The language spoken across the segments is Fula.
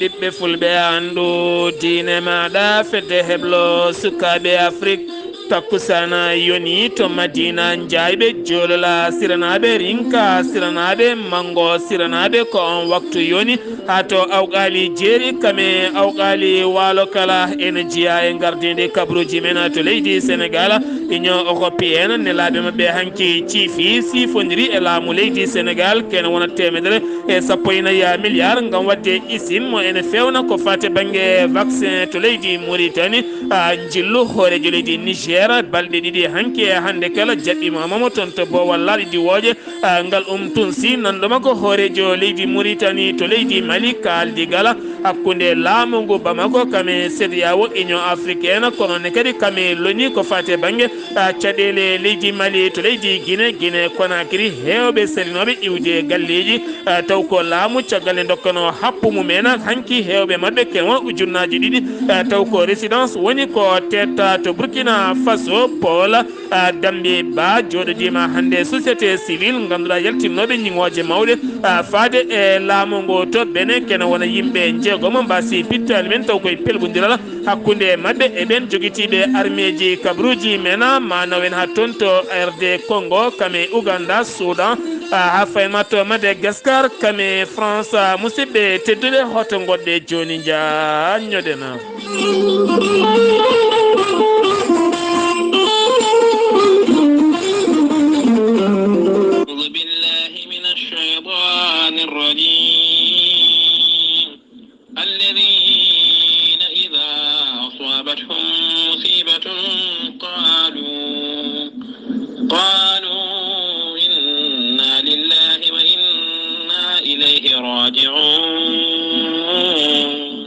ɓiɓɓe fulɓe andu diine maɗa fedde heblo sukaɓe Afrique takkusana yoni to Madina jayɓe jolola siranaɓe rinka siranaɓe mango siranaɓe ko on waktu yoni ha to awqali jeeri kame awqali walo kala ene jiya e gardede kabaruuji men to leydi Sénégal union européenne nelaɓe mabɓe hanki ciifi sifodiri e laamu leydi Sénégal kene wona temedere e sappo e nayyi milliard gam wadde usine mo ene fewna ko fate banggue vaccin to leydi Mauritanie jillu hoorejo leydi Niger balɗe ɗiɗi hanki e hannde kala jaɓɓimamamo toon to bowal laaɗi diwoje ngal tunsi nanɗoma ko hoorejo leydi Mauritanie to leydi Mali kaldigala hakkude laamu ngu Bamako kame CEDEAO union africaine kono ne kadi kame loni ko fate banggue caɗele leydi Mali to leydi Guinée Conakry hewɓe salinoɓe iwde galleji taw ko laamu caggal e dokkano happu mumen hanki hewɓe mabɓe ken won ujunnaji ɗiɗi taw ko résidence woni ko tetta to Burkina Faso Paul Dambe Ba joɗodima hande société civile ganduɗa yaltinnoɓe ñiŋoje mawɗe faade e laamu ngo to bene kene wona yimɓe jeegomo mbasi pittali men taw koye pelgodiral hakkude mabɓe e ɓen joguitiɓe arméji kabaruuji men manawen ha toon to RD Congo kame Ouganda Soudan ha fayma to Madagascar kame France musidɓe tedduɓe hoto goɗɗe joni jañoɗena الذين إذا أصابتهم مصيبة قالوا إنا لله وإنا إليه راجعون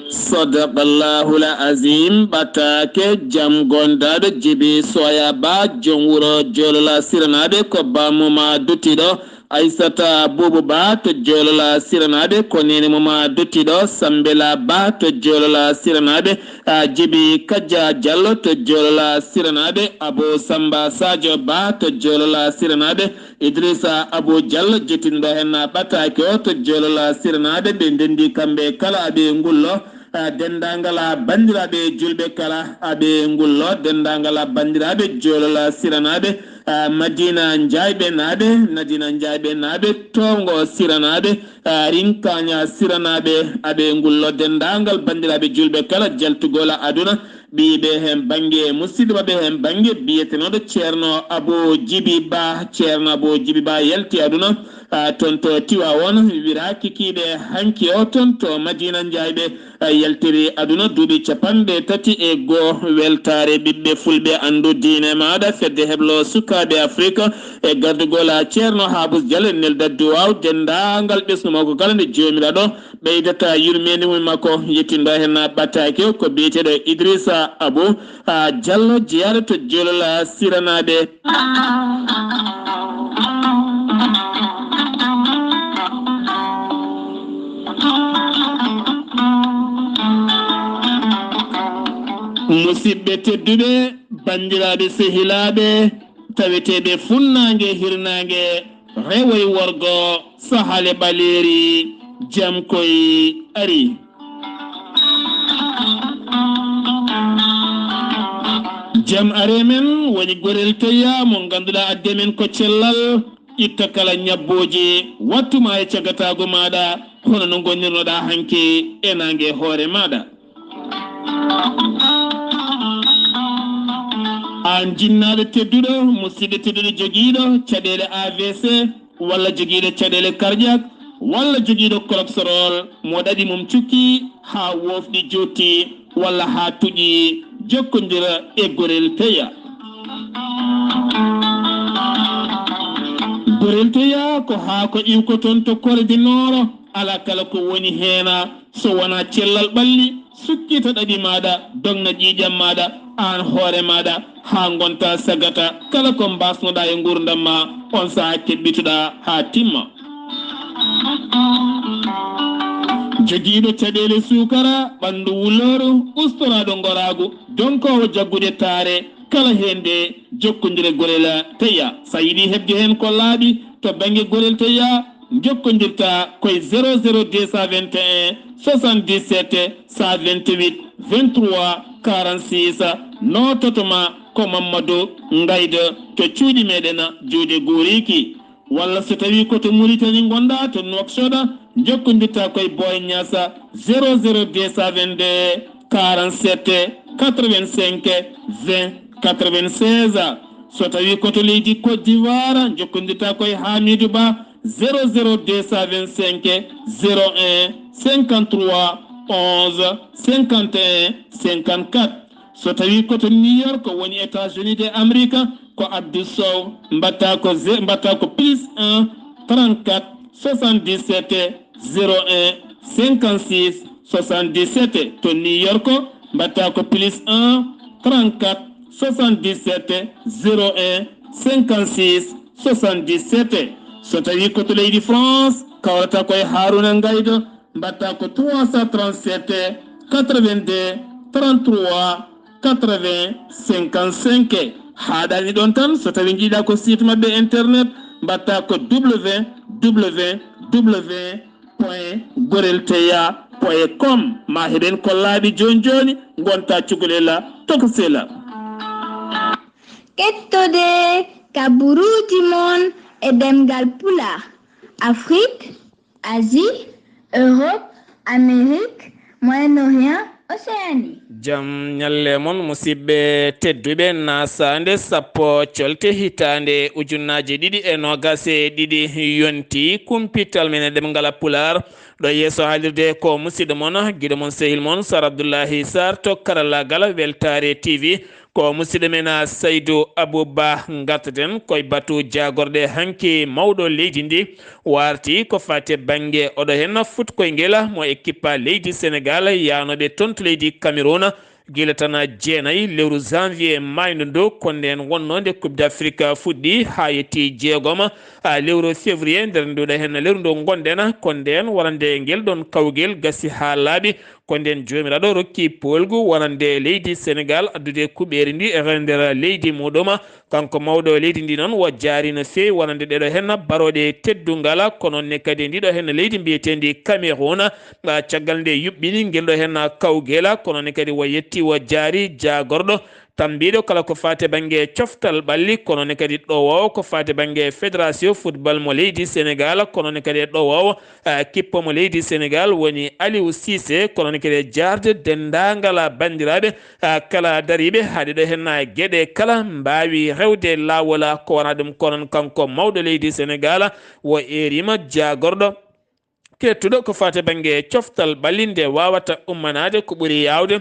صدق الله العظيم Ɓataake jam gondaɗo jibi soya ba jomwuro jolola siranaɓe ko bamuma dutiɗo Aissata Boubou Ba to jolola siranaɓe ko nene moma duttiɗo Sambela Ba to jolola siranaɓe Djibi Kadja Diallo to jolola siranaɓe Abo Samba Sadio Ba to jolola siranaɓe Idrissa Abou Diallo jettinɗo hen Ɓataake o to jolola siranaɓe ɓe ndendi kamɓe kala aɓe ngullo dendagal bandiraɓe julɓe kala aɓe ngullo dendagal bandiraɓe jolola siranaɓe Madina Njayɓe naaɓe Tongo siranaɓe Rinkaña siranaɓe aɓe ngullo dendagal bandiraɓe julɓe kala jaltugola aduna ɓiɓe hen banggue musidɓaɓe hen banggue biyetenoɗo ceerno Abou Djibi Ba yalti aduna toon to Tiwawon wira kikiɗe hanki o toon to Madina Njayɓe yaltiri aduna duuɓi 33 weltare ɓiɓɓe fulɓe andu diine maɗa fedde heblo sukaɓe Afrique e gardugola ceerno Habous Diallo nelda duwaw dendagal ɓesnumako kala nde jomiraɗo ɓeydata yurmeende mum makko yettindo hen Ɓataake ko biyeteɗo Idrissa Abou Diallo jeyaɗo to jolola siranaɓe musidɓe tedduɓe bandiraɓe sehilaɓe taweteɓe funnague hirnague rewoye worgo sahale ɓaleri jam koye ari jam are men woni gorel toya mo ganduɗa adde men ko cellal itta kala ñabboji wattuma e cagatago maɗa hono no gonnirnoɗa hanke e nangue hoore maɗa an jinnaɗo tedduɗo musidɗo tedduɗo joguiɗo caɗele AVC walla joguiɗo caɗele cardiaque walla joguiɗo cholestérol mo ɗaɗi mum cukki ha wofɗi jotti walla ha tuƴi jokkodira e gorel teya gorel teya ko ha ko iwkoton to kordi nooro ala kala ko woni heena so wona cellal ɓalli sukkita ɗaɗi maɗa dogna ƴiƴam maɗa an hoore maɗa ha gonta sagata kala ko mbasnoɗa e gurdam ma on saha keɓɓituɗa ha timma joguiɗo caɗele sukara ɓandu wulloro ustoraɗo goragu donkowo jaggude taare kala hende jokkodire gorel teya sa yiiɗi hebde hen ko laaɓi to banggue gorel teya jokkondirta koye 00221 77 128 23 46 nototoma ko Mamadou Ngayda to cuuɗi meɗen juude Goriki walla so tawi koto Mauritanie gonɗa to Nouakchott jokkondirta koye Boy Niassa 00222 47 85 20 96 so tawi koto leydi Côte d'Ivoire jokkondirta koye Hamidou Ba 00225 01 53 11 51 54 so tawi koto New York woni États-Unis d'Amérique ko Abdou Sow mbatta ko plus 1 34 77 01 56 77 to New York mbatta ko plus 1 34 77 01 56 77 so tawi koto leydi France kawrata koye Haruna Ngaydo mbatta ko 337 82 33 80 55 haɗani ɗon tan so tawi jiiɗa ko site mabɓe internet mbatta ko www.gorelteya.com ma heɓen kollaɓe joni joni gonta cukalel tokosela kettode kabaruuji mon e ɗemngal pulaar Afrique, Asie, Europe, Amérique, Moyen-Orient, Océanie. Jam nyalle mon musidɓe tedduɓe naasaande sappo colte hitande ujunnaje ɗiɗi e nogase ɗiɗi yonti kumpital men e ɗemngal pulaar ɗo yeeso haalirde ko musidɗo mon guiɗo mon sehil mon Sar Abdullaahi Saar to karallagal Weltaare TV ko musidɗo men Saydou Abouba gartaten koye batu jagorɗe hanki mawɗo leydi ndi warti ko fate banggue oɗo hen futkoyngel mo équipe leydi Sénégal yanoɓe toon to leydi Cameroun guila tan jeenayyi lewru janvier maydu ndu konde en wonnode coupe d'Afrique fuɗɗi ha yetti jeegom lewru février nder nduɗo hen lewru ndu gonɗen konde en warande guel ɗon kawguel gasi ha laaɓi konde en jomiraɗo rokki polgu wonande leydi Sénégal addude kuɓeri ndi e nder leydi muɗum kanko mawɗo leydi ndi noon wo jaari no fewi wonande ɗeɗo hen baroɗe teddungal kono ne kadi ndiɗo hen leydi mbiyetendi Cameroun caggal nde yuɓɓini guelɗo hen kawguel kono ne kadi wo yetti wo jaari jagorɗo tambiɗo kala ko fate banggue coftal ɓalli kono ne kadi ɗowowo ko fate banggue fédération football mo leydi Sénégal kono ne kadi ɗowowo kippo mo leydi Sénégal woni Aliou Cissé kono ne kadi jarde dendagal bandiraɓe kala dariɓe haade ɗo hen gueɗe kala mbawi rewde lawol ko wona ɗum konon kanko mawɗo leydi Sénégal wo erima jagorɗo kettuɗo ko fate banggue coftal ɓallinde wawata ummanade ko ɓuuri yawde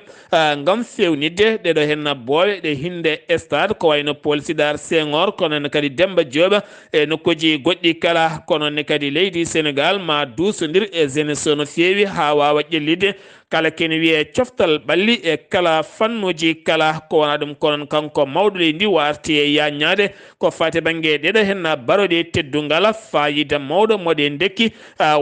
gam fewnidde ɗeɗo hen boowe ɗe hinde stade ko wayno Paul Sidar Senghor kono ne kadi Demba Diop e nokkuji goɗɗi kala kono ne kadi leydi Sénégal ma dusodir e jeunesse no fewi ha wawa ƴellide kala kene wiye coftal ɓalli e kala fannuji kala ko wona ɗum konon kanko mawɗo leydi ndi warti e yaññade ko fate banggue ɗeɗo hen baroɗe teddungal fayida mawɗo moɗe dekki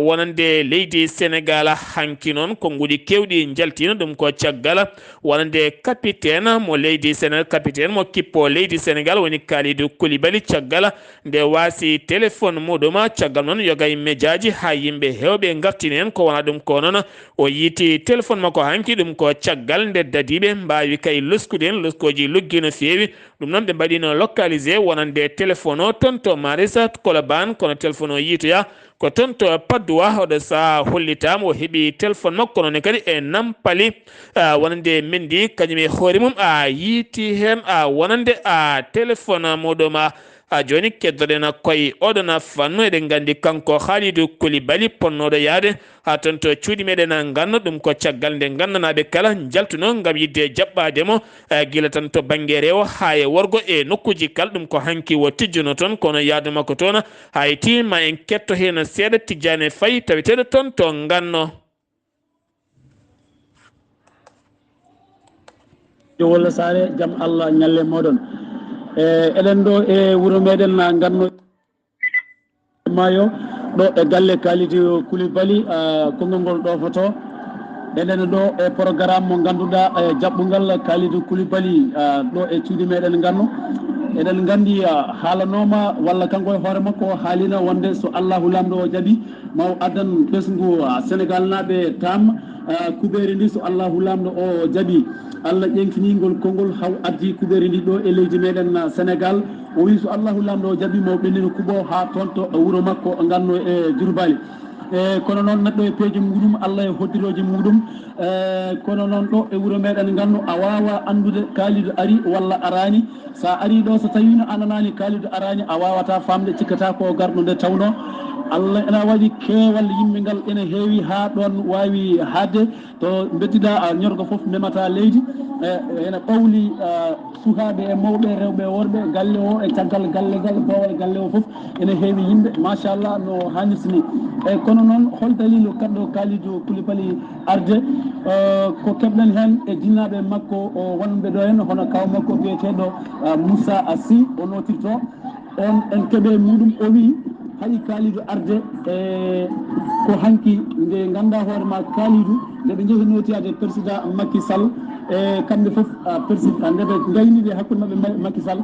wonande leydi Sénégal hanki noon ko guuɗi kewɗi jaltino ɗum ko caggal wonande capitaine mo leydi Sénégal capitaine mo kippo leydi Sénégal woni Kalidou Koulibaly caggal nde wasi téléphone muɗum caggal noon yogay médiaji ha yimɓe hewɓe gartini hen ko wona ɗum ko noon o yiiti téléphone makko hanki ɗum ko caggal nde dadiɓe mbawi kay loskude hen loskoji luggi no fewi ɗum noon ɓe mbaɗino localisé wonande téléphone o toon to Marissa Colobane kono téléphone o yiitoya ko toon to Padoua oɗo saha hollitama o heeɓi téléphone makko noon kadi e Nampali wonande mendi kañum e hoore mum yiiti hen wonande téléphone muɗum joni keddoɗen koye oɗon fannu eɗen gandi kanko Khalidou Koulibaly ponnoɗo yaade ha toon to cuuɗi meɗen ganno ɗum ko caggal nde gandanaɓe kala jaltuno gam yidde jaɓɓademo guila tan to banggue rewo ha e worgo e nokkuji kala ɗum ko hanki wo tijjuno toon kono yaadu makko toon hayti ma en ketto hen seeɗa Tidiane Faye taweteɗo toon to ganno Dewle Saare jaam Allah ñalle moɗon eɗen ɗo e wuuro meɗen ganno mayo ɗo e galle Kalidou Koulibaly konngol ngol ɗofoto eɗen ɗo e programme mo ganduɗa jaɓɓugal Kalidou Koulibaly ɗo e cuuɗi meɗen ganno eɗen gandi haalanoma walla kanko e hoore makko haalina wonde so allahu lamɗo o jaaɓi maw addan ɓesgu sénégal naaɓe tam kuɓeri ndi so allahu lamɗo o jaaɓi allah ƴenkinigol konngol haw addi kuɓeri ndi ɗo e leydi meɗen sénégal o wi so allahu lamɗo o jaaɓi maw ɓennino kuuɓo ha toon to wuuro makko ganno e jurbali kono noon neɗɗo e peeje muɗum allah e hoddiroji muɗum kono noon ɗo e wuuro meɗen ganno a wawa andude kaalido ari walla arani sa ari ɗo so tawino ananani kaalido arani a wawata famde cikkata ko garɗo nde tawno allah ena waɗi keewal yimɓe ngal ene heewi ha ɗon wawi haadde to beddiɗa ñorgo foof memata leydi ene ɓawli sukaɓe e mawɓe rewɓe e worɓe galle o e caggal galle ngal bowal galle o foof ene heewi yimɓe machallah no hannirtini eyyi kono noon hol dalilu kaɗɗo kalidou Coulibaly arde ko keɓɗen hen e jinnaɓe makko o wonɓe ɗo hen hono kaw makko biyeteɗo Moussa Sy o notirto on en keeɓe muɗum o wi hayi kaalidu arde ko hanki nde ganda hoorema kaalidu nde ɓe jeehi notiyade président Macky Sall e kamɓe foof président nde ɓe gaynide hakkude mabɓe Macky Sall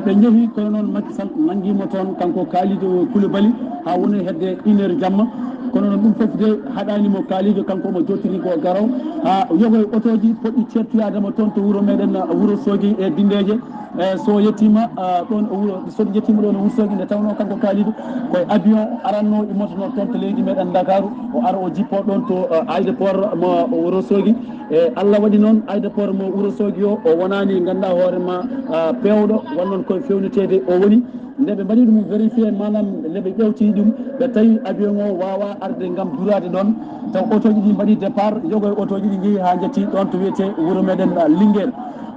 ɓe jeehi kono noon Macky Sall nanguimo toon kanko Kalidou Coulibaly ha woni hedde 1 heure jamma kono noon ɗum foof de haɗanimo Kalidou kanko omo jottiri ko garaw ha yogoye otoji poɗɗi certoyademo toon to wuuro meɗen Wourossogui e Dindeje so yettima ɗon so yettima ɗon Wourossogui nde tawno kanko Kalidou koye avion aranno immotono toon to leydi meɗen Dakaru o ara o jippo ɗon to aéroport mo Wourossogui e Allah waɗi noon aéroport mo Wourossogui o wonani ganduɗa hoorema pewɗo wonnoon koye fewnitede o woni nde ɓe mbaɗi ɗum vérifié manam nde ɓe ƴewti ɗum ɓe tawi avion o wawa arde gam durade ɗon taw auto ji ɗi mbaɗi départ yogoye auto ji ɗi jeehi ha jetti ɗon to wiyete wuuro meɗen Linguére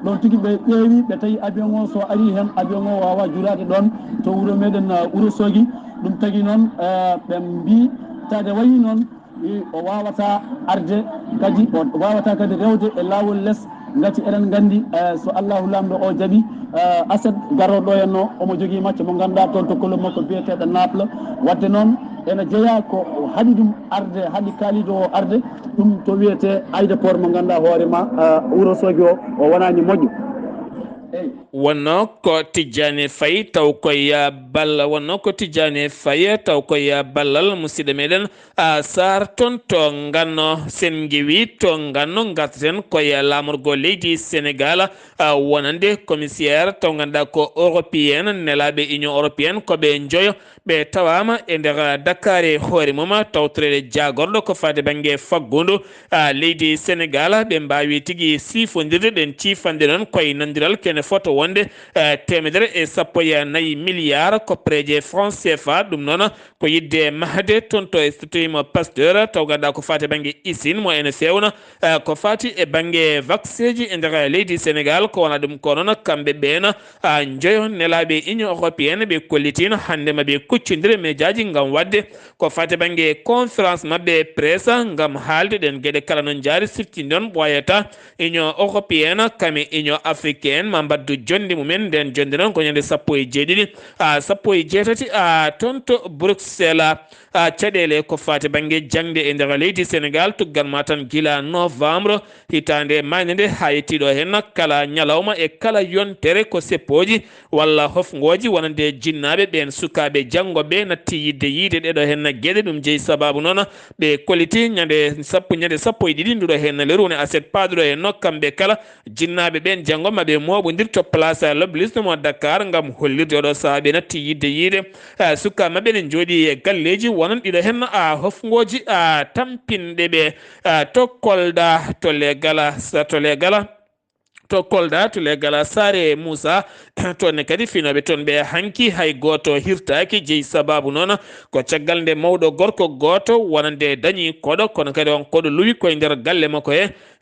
ɗon tigui ɓe ƴeewi ɓe tawi avion o so ari hen avion o wawa jurade ɗon to wuuro meɗen Wourossogui ɗum tagui noon ɓe mbi tade wayi noon o wawata arde kadi o wawata kadi rewde e lawol less gati eɗen gandi so allahu lamɗo o jaaɓi Assad garoɗo henno omo jogui macce mo ganduɗa toon to kolom makko biyeteɗo Naples wadde noon ene jeeya ko haaɗi ɗum arde haaɗi Kalidou o arde ɗum to wiyete aéroport mo ganduɗa hoorema Wourossogui o wonani moƴƴo eyyi wonno ko Tidiane Faye taw koye balla wonno ko Tidiane Faye taw koye ballal musidɗo meɗen Saar toon to ganno sen jeewi to ganno gartaten koye lamorgo leydi Sénégal wonande commissaire taw ganduɗa ko européenne nelaɓe union européenne koɓe joyo ɓe tawama e nder Dakar e hoore mum tawtorede jagorɗo ko fade banggue faggudu leydi Sénégal ɓe mbawi tigui sifodirde ɗen cifande noon koye nandiral kene foto wonde 114 milliards koppareje franc CFA ɗum noon ko yidde mahde toon to stotoyimo Pasteur taw ganduɗa ko fati banggue usine mo ene fewna ko fati e banggue vaccin ji e nder leydi Sénégal ko wona ɗum ko noon kamɓe ɓeena joyo nelaɓe union européenne ɓe kollitino hande maɓe kuccidire médiaji gam wadde ko fati banggue conférence mabɓe presse gam haalde ɗen gueɗe kala noon jaari siftinde on ɓoyata union européenne kame union africaine ma mbaddu jonde mumen nden jonde noon ko ñande 17 17 toon to Bruxelles caɗele ko fati banggue jangde e nder leydi Sénégal tugganma tan guila novembre hitande mayde nde ha yettiɗo hen kala ñalawma e kala yontere ko seppoji walla hofgoji wonande jinnaɓe ɓen sukaɓe janggoɓe natti yidde yiide ɗeɗo hen gueɗe ɗum jeeyi sababu noon ɓe kolliti ñande 12 nduɗo hen lerune aset paɗuɗo hen no kamɓe kala jinnaɓe ɓen janggoɓe maɓe moɓodir to place l'Obélisque mo Dakar gam hollirde oɗo saaha ɓe natti yidde yiide sukaɓe mabɓe ne jooɗi e galleji wonon ɗiɗo hen hofgoji tampinɗe ɓe to Kolda to legala Sare Moussa toon kadi finoɓe toon ɓe hanki hay goto hirtaki jeeyi sababu noon ko caggal nde mawɗo gorko goto wonande dañi koɗo kono kadi on koɗo luwi koye nder galle makko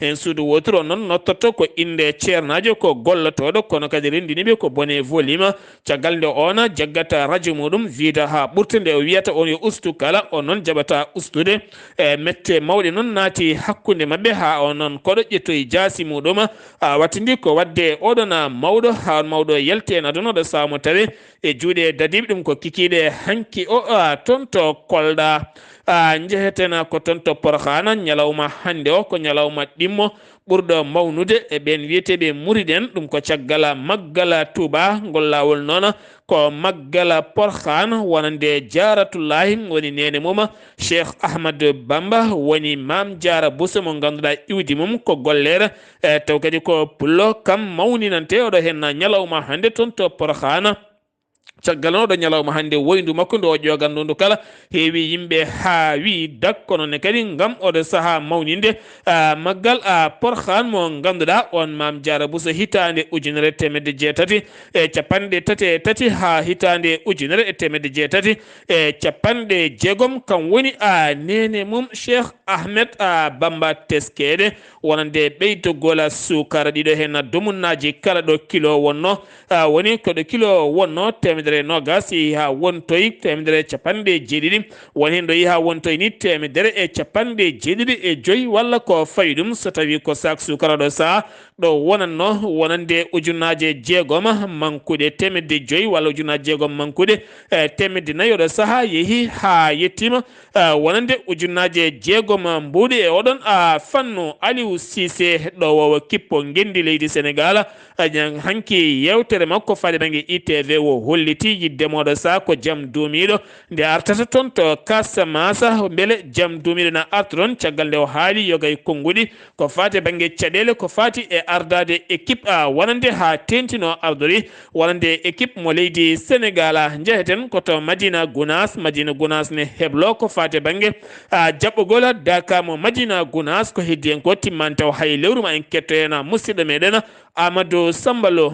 hen suudu wotoro noon nottoto ko inde ceernajo ko gollotoɗo kono kadi rendiniɓe ko bone volume caggal nde on jaggata radio muɗum wiida ha ɓurta nde o wiyata on yo ustu kala on noon jaɓata ustude e mette mawɗe noon naati hakkude mabɓe ha on noon koɗo ƴettoye jaasi muɗum wattidi ko wadde oɗon mawɗo ha mawɗo yelte en aduna ɗo sawmo tawi e juuɗe dadiɓe ɗum ko kikiɗe hanki o toon to Kolda jehetena ko ton to porkhana ñalawma hannde o ko ñalawma ɗimmo ɓurɗo mawnude e ɓen wiyeteɓe muriden ɗum ko caggala maggala touba ngol lawol noon ko maggala porkhan wonande jaratullahi woni nene mum cheikh ahmadou bamba woni mam diara bousso mo ganduɗa iwdi mum ko gollere taw kadi ko pullo kam mawninante oɗo hen ñalawma hannde toon to porkhana caggal no ɗo ñalawma hannde woyndu makko ndu o ƴoganndu kala heewi yimɓe haa wi dakkono ne kadi ngam oɗo sahaa mawninde maggal porkhan mo ngannduɗaa on mam diara bousso hitande ujunere temedde jeetati e capanɗe tati e tati haa hitande ujunere e temedde jeetati e capanɗe jeegom kam woni nene mum cheikh ahmed bamba teskede wonande ɓeydogola sukara ɗiɗo hen domunnaji kala ɗo kilo wonno woni koɗo kilo wonno temedere nogas yeehi ha wontoyi temedere capanɗe jeeɗiɗi woni hen ɗo yeehi ha wontoyi ni temedere e capanɗe jeeɗiɗi e joyyi walla ko fawi ɗum so tawi ko sak sukara ɗo saaha ɗo wonanno wonande ujunnaje jeegom mankude temedde joyyi walla ujunnaje jeegom mankude temedde nayyi oɗo saaha yeehi ha yettima wonande ujunnaje jeegom mbuuɗi e oɗon fannu aliou sisé ɗowowo kippo gendi leydi sénégal hanki yewtere makko faade banggue ITV wo holliti yiddemoɗo sa ko jaam duumiɗo nde artata toon to Casamance beele jaam duumiɗo na arta toon caggal nde o haali yogay konnguɗi ko fati banggue caɗele ko fati e ardade équipe wonande ha tentino ardori wonande équipe mo leydi sénégal jeheten koto madina gounas ne heblo ko fati banggue jaɓɓogol daka mo madina gounas ko heddi en ko timman taw hay lewru ma en ketto hen musidɗo meɗen amadou sambalo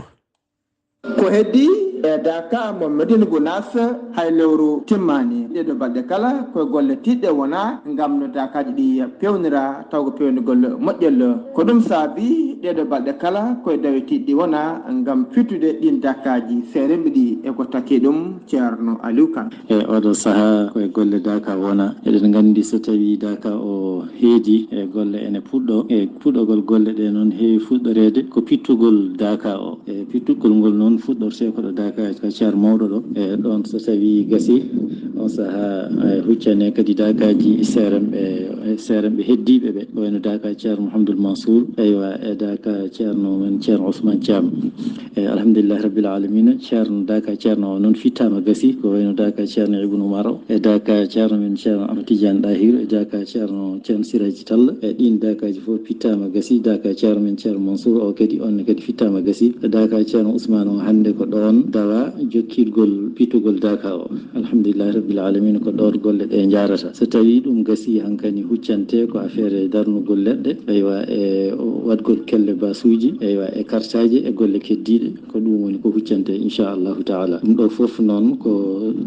ko heddi e daka mo madina gounas hay lewru timmani ɗeɗo balɗe kala koye golle tiɗɗe wona gam no dakaji ɗi pewnira taw ko pewnugol moƴƴel ko ɗum saabi ɗeɗo balɗe kala koye dawe tiɗɗi wona gam fittude ɗin dakaji seremɓe ɗi eko takki ɗum ceerno aliou kane e oɗo saaha koye golle daka wona eɗen gandi so tawi daka o heedi e golle ene puɗɗo e puɗɗogol golle ɗe noon heewi fuɗɗorede ko pittugol daka o e pittugol ngol noon fuɗɗorte koɗo daka ka ceer mawɗo ɗo e ɗon so tawi gasi on saaha huccane kadi dakaji seremɓe heddiɓe ɓe wayno daka ceerno mouhamadoul mansour eywa e daka ceerno men ceerno ousmane thiam e alhamdulillah rabbil alamina ceerno daka ceerno o noon fittama gasi ko wayno daka ceerno ibnu oumar o e daka ceerno men ceerno amadou tidiane ɗahir e daka ceerno siraji talla e ɗin dakaji fof fittama gasi daka ceerno men ceerno mansour o kadi onne kadi fittama gasi e daka ceerno ousmane o hannde ko ɗon dawa jokkirgol pittugol daka o alhamdulillah rabbil alamina ko ɗon golle ɗe jarata so tawi ɗum gasi hankkadi huccante ko affaire darnugol leɗɗe eywa e waɗgol kelle basuji eywa e kartaji e golle keddiɗe ko ɗum woni ko huccante inchallahu taala ɗum ɗo foof noon ko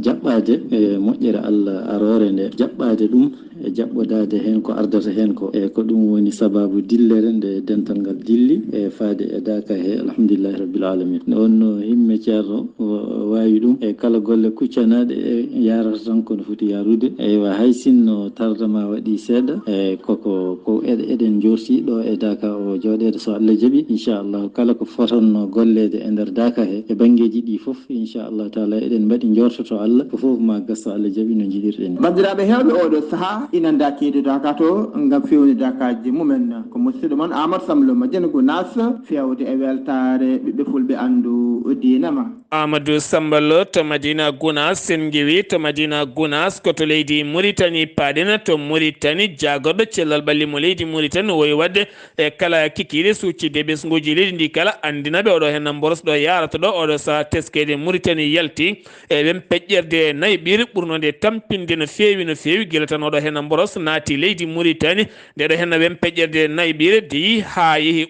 jaɓɓade e moƴƴere allah arore nde jaɓɓade ɗum e jaɓɓodade hen ko ardata hen ko e ko ɗum woni sababu dillere nde dental ngal dilli e faade e daka he alhamdulillahi rabbil alamin ne wonno himme ceerno wawi ɗum e kala golle kuccanaɗe e yarata tan kono foti yarude eywa hay sinno tardama waɗi seeɗa e ko eɗen jorti ɗo e daka o jooɗede so Allah jaaɓi inchallahu kala ko fotanno gollede e nder daka he e banggueji ɗi foof inchallahu taala eɗen mbaɗi jortoto Allah ko foof ma gas so Allah jaaɓi no jiɗirɗen bandiraɓe hewɓe oɗo saaha ina dakide daka to gam fewni dakaji mumen ko musidɗo moon amadou samlo madina gounas fewde e weltare ɓiɓɓe fulɓe andu dinama amadou sambalo to madina gounas sen jeewi to madina gounas koto leydi mauritanie paaɗena to mauritanie jagorɗo cellal ɓalli mo leydi mauritanie woyi wadde e kala kikiɗe succide ɓesguji leydi ndi kala andinaɓe oɗo hen borosɗo yarata ɗo oɗo saha teskede mauritanie yalti e ɓen peƴƴerde nayyi ɓiiri ɓurnode tampinde no fewi guila tan oɗo hen boros naati leydi mauritanie ndeɗo hen ɓen peƴƴerde nayyi ɓiire deyi ha yeehi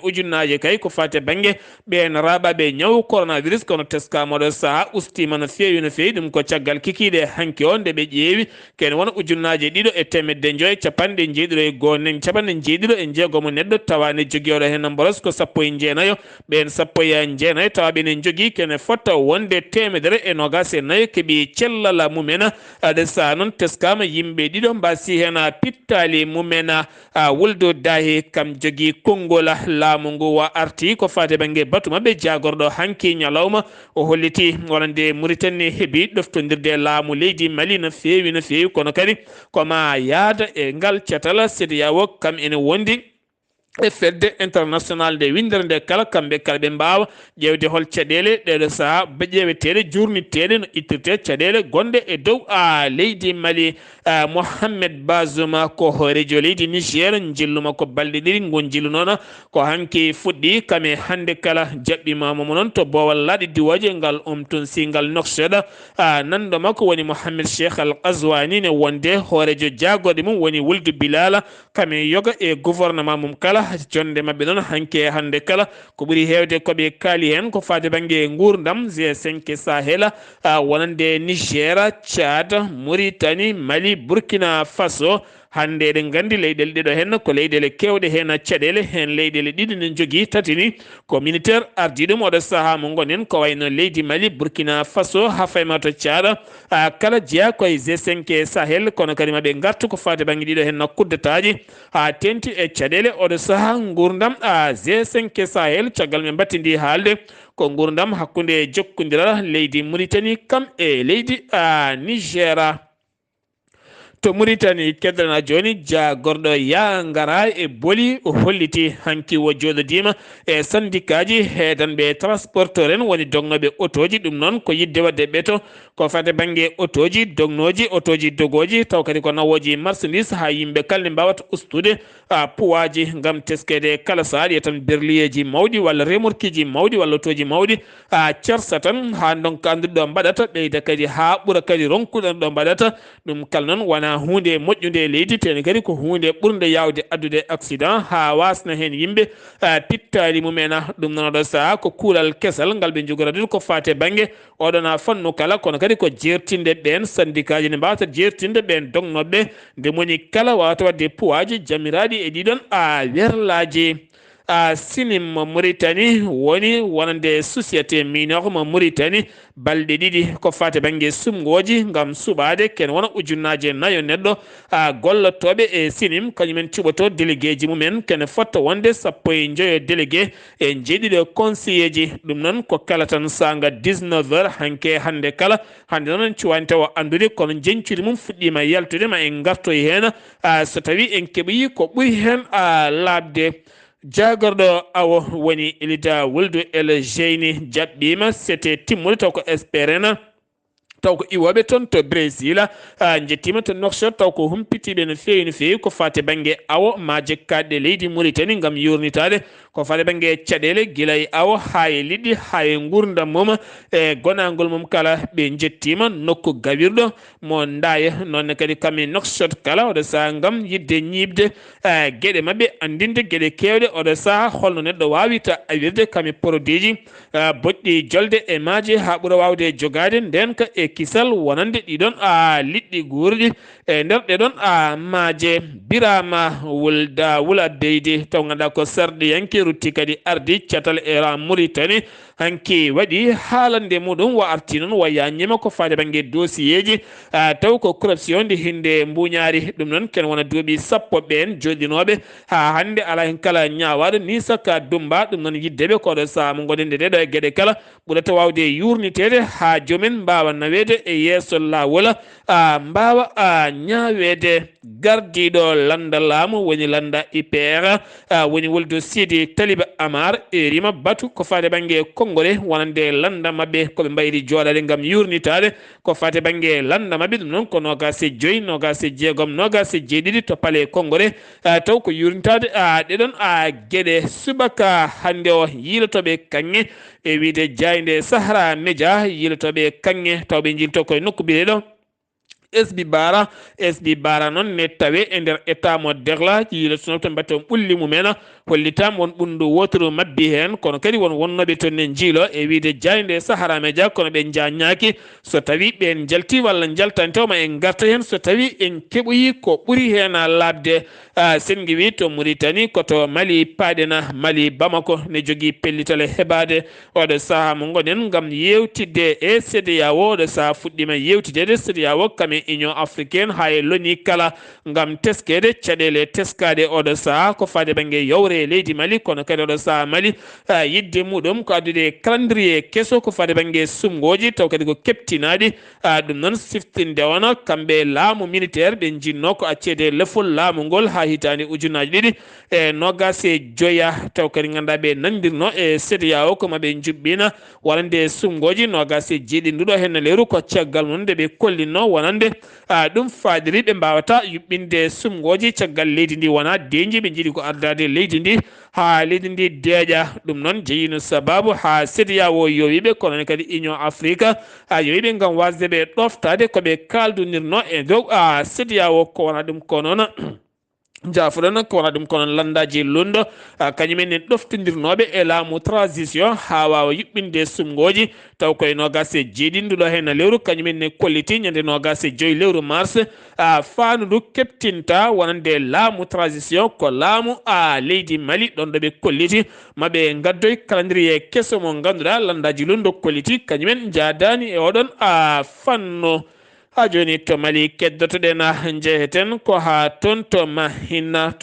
ujunnaje kay ko fate banggue ɓen raɓaɓe ñaw coronavirus kono teskamoɗo saaha ustima no fewi ɗum ko caggal kikiɗe hanki o nde ɓe ƴeewi ken wona ujunnaje ɗiɗo e temedde joyyi capanɗe jeeɗiɗo e gonen capanɗe jeeɗiɗo e jeegomo neɗɗo tawani jogui oɗo hen boros ko sappo e jeenayo ɓen sappo e jeenayo tawa ɓenen jogui kene fotta wonde temedere e nogas e nayyo keeɓi cellala mumen aɗa sa noon teskama yimɓe ɗiɗo mbasi hen pittali mumen wuldo dahi kam jogui konngol laamu ngu wa arti ko fate banggue batu mabɓe jagorɗo hanki ñalawma moma o holliti wonande Mauritanie heeɓi ɗoftodirde laamu leydi Mali no feewi kono kadi koma yaada e ngal cetal CEDEAO kam ene wondi e fedde international de windere nde kala kamɓe kala ɓe mbawa ƴewde hol caɗele ɗeɗo saaha ƴeweteɗe jurnitteɗe no ittirte caɗele gonɗe e dow leydi Mali. Mohamed Bazoum ko hoorejo leydi Niger jilluma ko balɗe ɗiɗi gon jillu noon ko hanki fuɗɗi kame hannde kala jaɓɓimamo noon to bowal laaɗi diwaji ngal tun singal nokseɗa nanɗo makko woni Mohamed Cheikh Al Qazwani ne wonde hoorejo jagorɗe mum woni Wuldu Bilal kame yoga e gouvernement mum kala jonde mabɓe noon hanke hande kala ko ɓuuri hewde koɓe kaali hen ko fade banggue gurdam G5 Sahel wonande Niger, Tchad, Mauritanie, Mali, Burkina Faso. hande eɗen gandi leyɗele ɗiɗo hen ko leyɗele kewɗe hen caɗele hen leyɗele ɗiɗi ne jogui tati ni ko militaire ardi ɗum oɗo saaha mo gonen ko wayno leydi Mali, Burkina Faso ha fayma to Tchad kala jeeya koye G5 Sahel kono kadi maɓe garta ko fate banggue ɗiɗo hen kuddataji ha tenti e caɗele oɗo saaha gurdam G5 Sahel caggal men battidi haalde ko gurdam hakkude jokkodiral leydi Mauritanie kam e leydi Niger. To Mauritanie keddana joni jagorɗo ya ngara e booli o holliti hanki wo joɗodima e syndicat ji heedanɓe transporteur en woni dognoɓe autoji ɗum noon ko yidde wadde ɓeeto ko fate banggue autoji dognoji autoji dogoji taw kadi ko nawoji marchandise ha yimɓe kalne mbawata ustude puwaji gam teskede kala saaɗi tan berliyeji mawɗi walla remorqueji mawɗi walla autoji mawɗi cersa tan ha donc anduɗo mbaɗata ɓeyda kadi ha ɓuura kadi ronkuɗen ɗo mbaɗata ɗum kal noon wona hunde moƴƴude leydi tene kadi ko hunde ɓurde yawde addude accident ha wasna hen yimɓe pittali mumena ɗum noon ɗo saaha ko kuulal kesal ngal ɓe jogorade ko fate banggue oɗona fannu kala kono kadi ko jertinde ɓen syndicat ji ne mbawata jertinde ɓen dognoɓe nde moni kala wawata wadde puwaji jamiraɗi e ɗiɗon werlaji. Sinim mo Mauritanie woni wonande société mineur mo Mauritanie balɗe ɗiɗi ko fate banggue sumgoji gam suɓade ken wona ujunnaje nayo neɗɗo gollotoɓe e sinim kañumen cuɓoto délégué ji mumen kene fotta wonde sappo e joyo délégué e jeeɗiɗo conseiller ji ɗum noon ko kala tan sanga 19 h hanke hande kala hande noon cuwani tawa andude kono jencudi mum fuɗɗima yaltude ma en gartoy hen so tawi en keɓoyi ko ɓuuri hen labde. jagorɗo awo woni Elida Wuldu El Jeyni jaɓɓima c'était timmude taw ko espérena taw ko iwoɓe toon to Brésil jettima to Nouakchott taw ko humpitiɓe no fewi ko fate banggue awo ma jekkaɗe leydi Mauritanie gam yurnitade ko fate banggue caɗele guila e awo ha e liɗɗi ha e gurdam mum e gonagol mum kala ɓe jettima nokku gawirɗo mo Ndaya nonne kadi kami Nouakchott kala oɗo saaha gam yidde ñibde gueɗe mabɓe andinde gueɗe kewɗe oɗo saaha holno neɗɗo wawita awirde kami produit ji boɗɗi jolde e maaje ha ɓuura wawde jogade nden ka e kisal wonande ɗiɗon liɗɗi guurɗi e nder ɗeɗon maaje Birama wula deydi taw ganduɗa ko sarɗiyanke rutti kadi ardi catal e Mauritanie hanki waɗi haalande muɗum wa arti noon waya ñema ko fade banggue dossier ji taw ko corruption ndi hinde mbuñaari ɗum noon ken wona duuɓi sappo ɓen joɗinoɓe ha hande ala hen kala ñawaɗo ni sakka dumba ɗum noon yiddeɓe koɗo saaha mo gonɗen ɗeɗo e gueɗe kala ɓurata wawde yurnitede ha jomumen mbawa nawede e yesso lawol mbawa ñawede gardiɗo landa laamu woni landa IPR woni woldo Sidi Taliba Amar e rima batu ko fate banggue kongole wonande landa mabɓe koɓe mbayri joɗade gam yurnitade ko fate banggue landa mabɓe ɗum noon ko nogas e joyyi nogas e jeegom nogas e jeeɗiɗi to paale kongole taw ko yurnitade ɗeɗon gueɗe subaka hande o yiilotoɓe kanŋe e wiide jayde Sahara Média yiilotoɓe kanŋe tawɓe jilto koye nokku biɗeɗo SB Bara noon ne tawe e nder état mo derla yiilotono to mbatte on ɓulli mumen hollitama won ɓundu wotoro mabbi hen kono kadi won wonnoɓe toon ne jiilo e wiide jayde Sahara Média kono ɓe jañaki so tawi ɓen jalti walla jaltani tawma en garta hen so tawi en keɓoyi ko ɓuuri hen labde sen giwi to Mauritanie koto Mali paɗena Mali Bamako ne jogui pellital heɓade oɗo saaha mo gonen gam yewtidde e CEDEAO oɗo saaha fuɗɗima yewtidede CEDEAO kame e union africaine hay loni kala ngam teskede caɗele teskade oɗo saha ko fade banggue yawre leydi Mali kono kadi oɗo saha Mali yidde muɗum ko addude calendrier keso ko fade banggue sumgoji taw kadi ko keptinaɗi ɗum noon siftinde wona kamɓe laamu militaire ɓe jinno ko accede lefol laamu ngol ha hitande ujunnaji ɗiɗi e nogas e joya taw kadi ganduɗa ɓe nandirno e CEDEAO ko maɓe juɓɓina wonande sumgoji nogas e jeeɗiɗi hen leeru ko caggal noon nde ɓe kollinno wonande ɗum faadiri ɓe mbawata yuɓɓinde sumgoji caggal leydi ndi wona deji ɓe jiiɗi ko ardade leydi ndi ha leydi ndi deeƴa ɗum noon jeyino sababu ha CEDEAO yowiɓe kono kadi union afrique yowiɓe gam wasde ɓe ɗoftade koɓe kaldunirno e dow CEDEAO ko wona ɗum ko noon jafuɗon ko wona ɗum kono landaji lundo kañumen en ɗoftodirnoɓe e laamu transition ha wawa yuɓɓinde sumgoji taw koye nogas e jeeɗiɗi nduɗo hen lewru kañumen ne kolliti ñande nogas e joyi lewru mars fanudu keptinta wonande laamu transition ko laamu leydi Mali ɗon ɗo ɓe kolliti maɓe gaddoy calendrier keso mo ganduɗa landaji lundo kolliti kañumen jadani e oɗon fanno ha joni to Mali keddotoɗen jeeheten ko ha toon to mahinna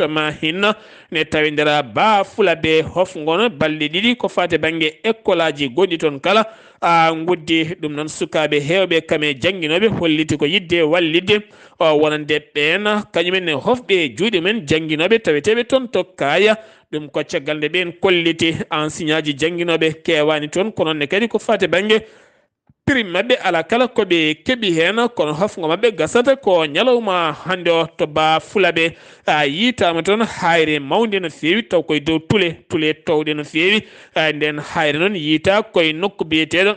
ne tawi nder ba fulaɓe hofgono balɗe ɗiɗi ko fate banggue école aji gonɗi toon kala guddi ɗum noon sukaɓe hewɓe kame jangguinoɓe holliti ko yidde wallidde wonande ɓen kañumen ne hofɓe juuɗe men jangguinoɓe taweteɓe toon to Kaya ɗum ko caggal nde ɓen kolliti enseignant ji jangguinoɓe kewani toon ko nonne kadi ko fate banggue prime mabɓe ala kala koɓe keeɓi hen kono hofgo mabɓe gasata ko ñalawma hannde o to ba fulaɓe yitama toon hayre mawde no fewi taw koye dow tule towɗe no fewi nden hayre noon yiita koye nokku biyeteɗo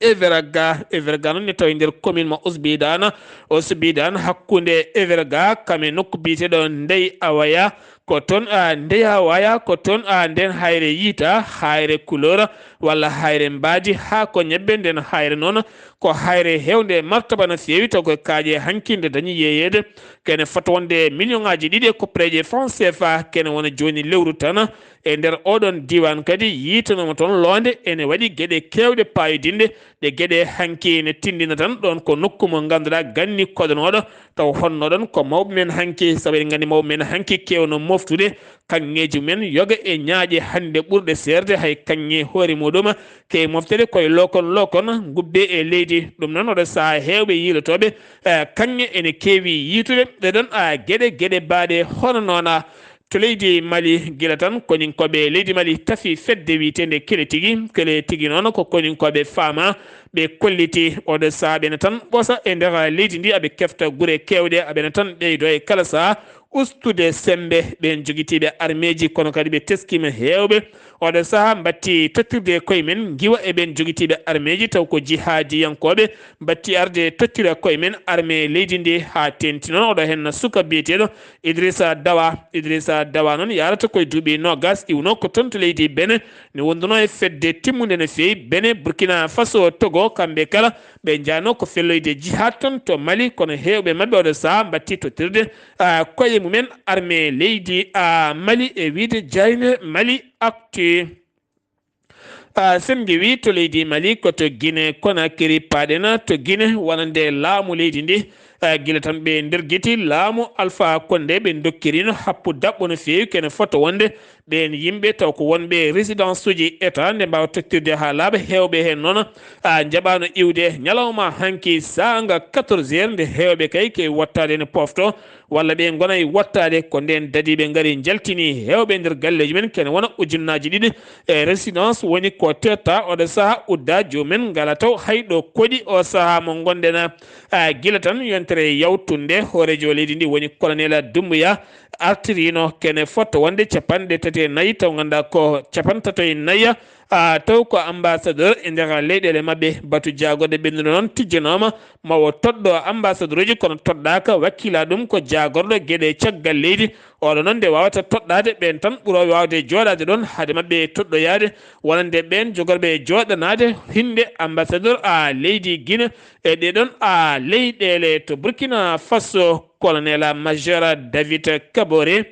Everga noon ne tawi nder commune mo Osbidana hakkude Everga kame nokku biyeteɗo Ndey Awaya ko toon ndeya waya ko toon nden hayre yiita hayre couleur walla hayre mbadi ha ko ñebbe nden hayre noon ko hayre hewde martaba no fewi taw koye kaaƴe hankinde dañi yeyede kene fota wonde million ngaji ɗiɗi ko préje franc CFA kene wona joni lewru tan e nder oɗon diwan kadi yiitanoma toon loonde ene waɗi gueɗe kewɗe payodinde ɗe gueɗe hanki ne tindina tan ɗon ko nokku mo ganduɗa ganni kodonoɗo taw honnoɗon ko mawɓe men hanki saabu eɗen gandi mawɓe men hanki kewno moftude kanŋeji men yoga e ñaaƴe hande ɓurɗe serde hay kanŋe hoore muɗum ke moftede koye lokon gubbe e leydi ɗum noon oɗo saaha hewɓe yiilotoɓe kanŋe ene keewi yiitude ɗeɗon gueɗe baaɗe hono noona to leydi Mali gila tan koninkoɓe leydi Mali tafi fedde wiitende kele tigi noon ko koninkoɓe faama ɓe kolliti oɗo saaha ɓene tan ɓosa e nder leydi ndi aɓe kefta guure kewɗe aɓene tan ɓeydo e kala saaha ustude sembe ɓen joguitiɓe armée ji kono kadi ɓe teskima hewɓe oɗo saaha batti tottirde koye men giwa e ɓen joguitiɓe armée ji taw ko jihadiyankoɓe batti arde tottira koye men armée leydi ndi ha tenti noon oɗo hen suka biyeteɗo Idrissa Dawa noon yarata koye duuɓi nogas iwno ko toon to leydi Benin ne wonduno e fedde timmude no fewi Benin Burkina Faso Togo kamɓe kala ɓe jano ko felloyde jihad toon to Mali kono hewɓe mabɓe oɗo saaha batti tottirde koye mumen armée leydi Mali e wiide jayne Mali actu sen jeewi to leydi Mali koto Guinée Conakry paɗena to Guinée wonande laamu leydi ndi gila tan ɓe nder gueti laamu Alpha Condé ɓe dokkirino happu dabɓo no fewi kene foto wonde ɓen yimɓe taw ko wonɓe résidence uji état nde mbawa tottirde ha laaɓa hewɓe hen noon jaɓano iwde ñalawma hanki sanga 14 heures nde hewɓe kay ke wattade ne pofto walla ɓe gonay wattade ko nden dadiɓe gaari jaltini hewɓe nder galleji men kene wona ujunnaji ɗiɗi e résidence woni ko tetta oɗo saaha udda jomumen ngala taw hayɗo koɗi o saaha mo gonɗen gila tan yontere yawtunde hoorejo leydi ndi woni colonel Doumbouya artirino kene fotto wonde capanɗe tati e nayyi taw ganduɗa ko capantato e nayya taw ko ambassadeur e nder leyɗele mabɓe batu jagode ɓennude noon tijjanoma mawo toɗɗo ambassadeur uji kono toɗɗaka wakkila ɗum ko jagorɗo gueɗe caggal leydi oɗo noon nde wawata toɗɗade ɓen tan ɓuuro wawde joɗade ɗon haade mabɓe toɗɗoyade wonande ɓen jogorɓe joɗanade hinde ambassadeur leydi Guinée e ɗeɗon leyɗele to Burkina Faso colonel majeur David Kabore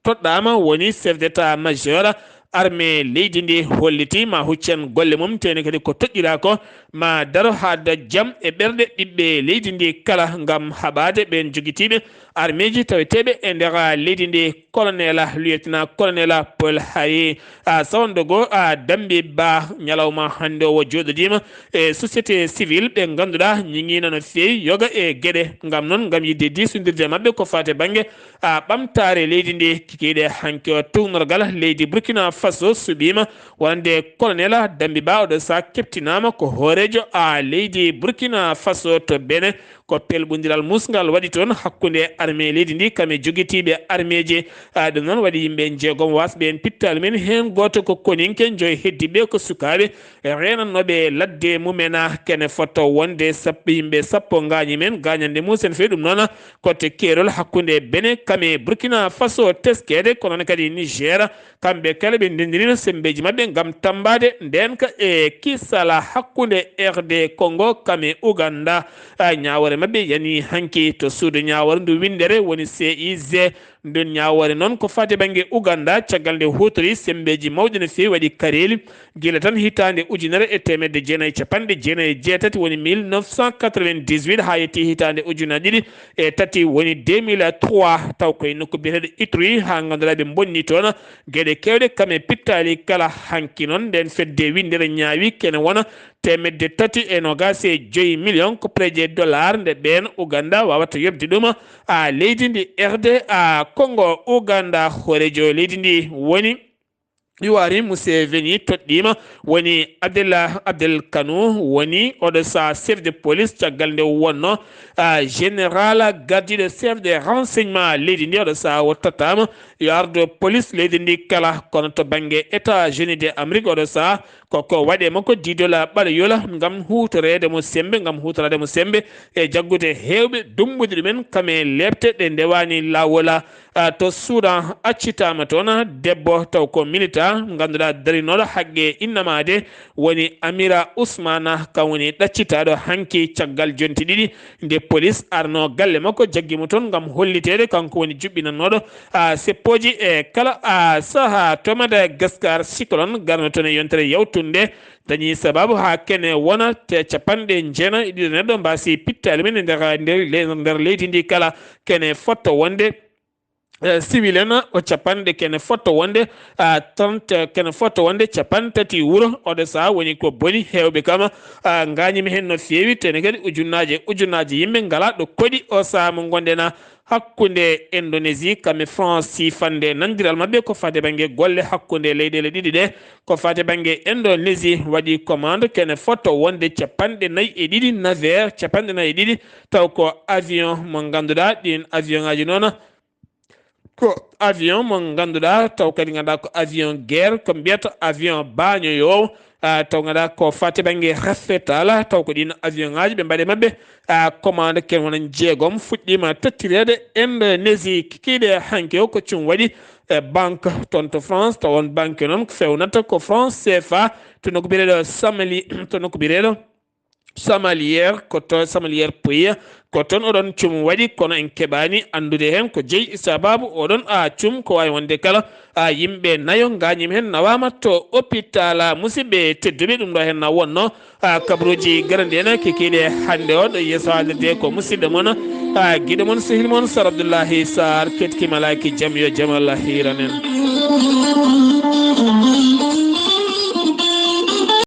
toɗɗama woni chef d'état majeur armée leydi ndi holliti ma huccen golle mum tene kadi ko toƴƴira ko ma daro haada jaam e ɓerɗe ɓiɓɓe leydi ndi kala ngam haɓade ɓen jogitiɓe armée ji taweteɓe e nder leydi ndi colonel lieutenant colonel Paul Haye sawandogo dambi ba ñalawma hannde o joɗodima e société civile ɓe ganduɗa ñiŋina no fewi yoga e gueɗe ngam noon ngam yidde disodirde mabɓe ko fate banggue ɓamtare leydi ndi kikiɗe hanke o townorgal leydi Burkina Faso suɓima wonde colonel dambi ba oɗo sa keptinama ko hoorejo leydi Burkina Faso to Benin ko pelɓodiral musgal waɗi toon hakkude armée leydi ndi kame joguitiɓe armée ji ɗum noon waɗi yimɓe jeegom wasɓe en pittal men hen goto ko koninke joyi heddiɓe ko sukaɓe renannoɓe ladde mumena kene fotto wonde sappo yimɓe sappo gañi men gañande musen fewi ɗum noon kotte kerol hakkude Benin kame Burkina Faso teskede ko noon kadi Niger kamɓe kala ɓe ndendirino sembeji mabɓe gam tambade ndenka e kisala hakkude RD Congo kame Uganda ñawore mabɓe yani hanki to suudu ñawore ndu windere woni CIG ndun ñawore noon ko fati banggue Uganda caggal nde hutori sembeji mawɗi no fewi waɗi kareli guila tan hitande ujunere e temedde jeenayyi capanɗe jeenayyi e jeetati woni 1998 ha yetti hitande ujunaje ɗiɗi e tati woni 2003 taw koye nokku biyeteɗo Ituri ha ganduɗa ɓe bonni toon gueɗe kewɗe kame pittali kala hanki noon nden fedde windere ñaawi kene wona temedde tati e nogas e 5 millions ko préje dollar nde ɓen Uganda wawata yobde ɗum leydi ndi RD Congo Uganda horejo leydi ndi woni Iwari Museveni toɗɗima woni Abdel Kanu woni oɗo sa chef de police caggal nde wonno général gardiɗo chef de renseignement leydi ndi oɗo sa wottatama yo ardo police leydi ndi kala kono to banggue États-Unis de Amérique oɗo sa koko waɗe makko didola ɓaɗoyola gam hutorede mo sembe gam hutorade mo sembe e jaggude hewɓe dumbude ɗumen kame lebte ɗe ndewani lawola to Soudan accitama toon debbo taw ko milita ganduɗa darinoɗo haqqe innamade woni Amira Ousmana kam woni ɗaccitaɗo hanki caggal jonti ɗiɗi nde police arno galle makko jaggimo toon gam hollitede kanko woni juɓɓinannoɗo seppoji e kala saaha tomada gaskar cyclone garno toon e yontere yawtunde dañi sababu ha kene wona te capanɗe jeena e ɗiɗo neɗɗo mbasi pittali men nder leydi ndi kala kene fotto wonde civil en o capanɗe kene fotto wonde 30 kene fotto wonde capantati wuuro oɗo saha woni ko boni hewɓe kama gañimi hen no fewi tene kadi ujunaji yimɓe ngala ɗo koɗi o saha mo gondena hakkude Indonésie kame France sifande nandiral mabɓe ko fate banggue golle hakkude leyɗele ɗiɗi ɗe ko fate banggue Indonésie waɗi commande kene fotto wonde capanɗe nayyi e ɗiɗi navire capanɗe nayyi e ɗiɗi taw ko avion mo ganduɗa ɗin avion ngaji noon ko avion mo ganduɗa taw kadi ganduɗa ko avion guerre ko mbiyata avion bañoyowo taw ganduɗa ko fate banggue rafetal taw ko ɗin avion ngaji ɓe mbaɗe mabɓe commande ken wonan jeegom fuɗɗima tattirede Indonésie kikiɗe hanke o ko cum waɗi banque toon to France taw on banque noon ko fewnata ko France CFA to nokku biyeɗo samali to nokku biyeɗo samalière ko to samalière pays ko toon oɗon cum waɗi kono en keɓani andude hen ko jeeyi sababu oɗon cum ko wawi wonde kala yimɓe nayo gañima hen nawama to hôpital musidɓe tedduɓe ɗum ɗo hen na wonno kabaruuji garandi en kikiɗe hannde o ɗo yeeso haalirde ko musidɗo moon guiɗo moon sehil moon Sar Abdullaahi Saar ketkima laki jaam yo jaam Allah hiranen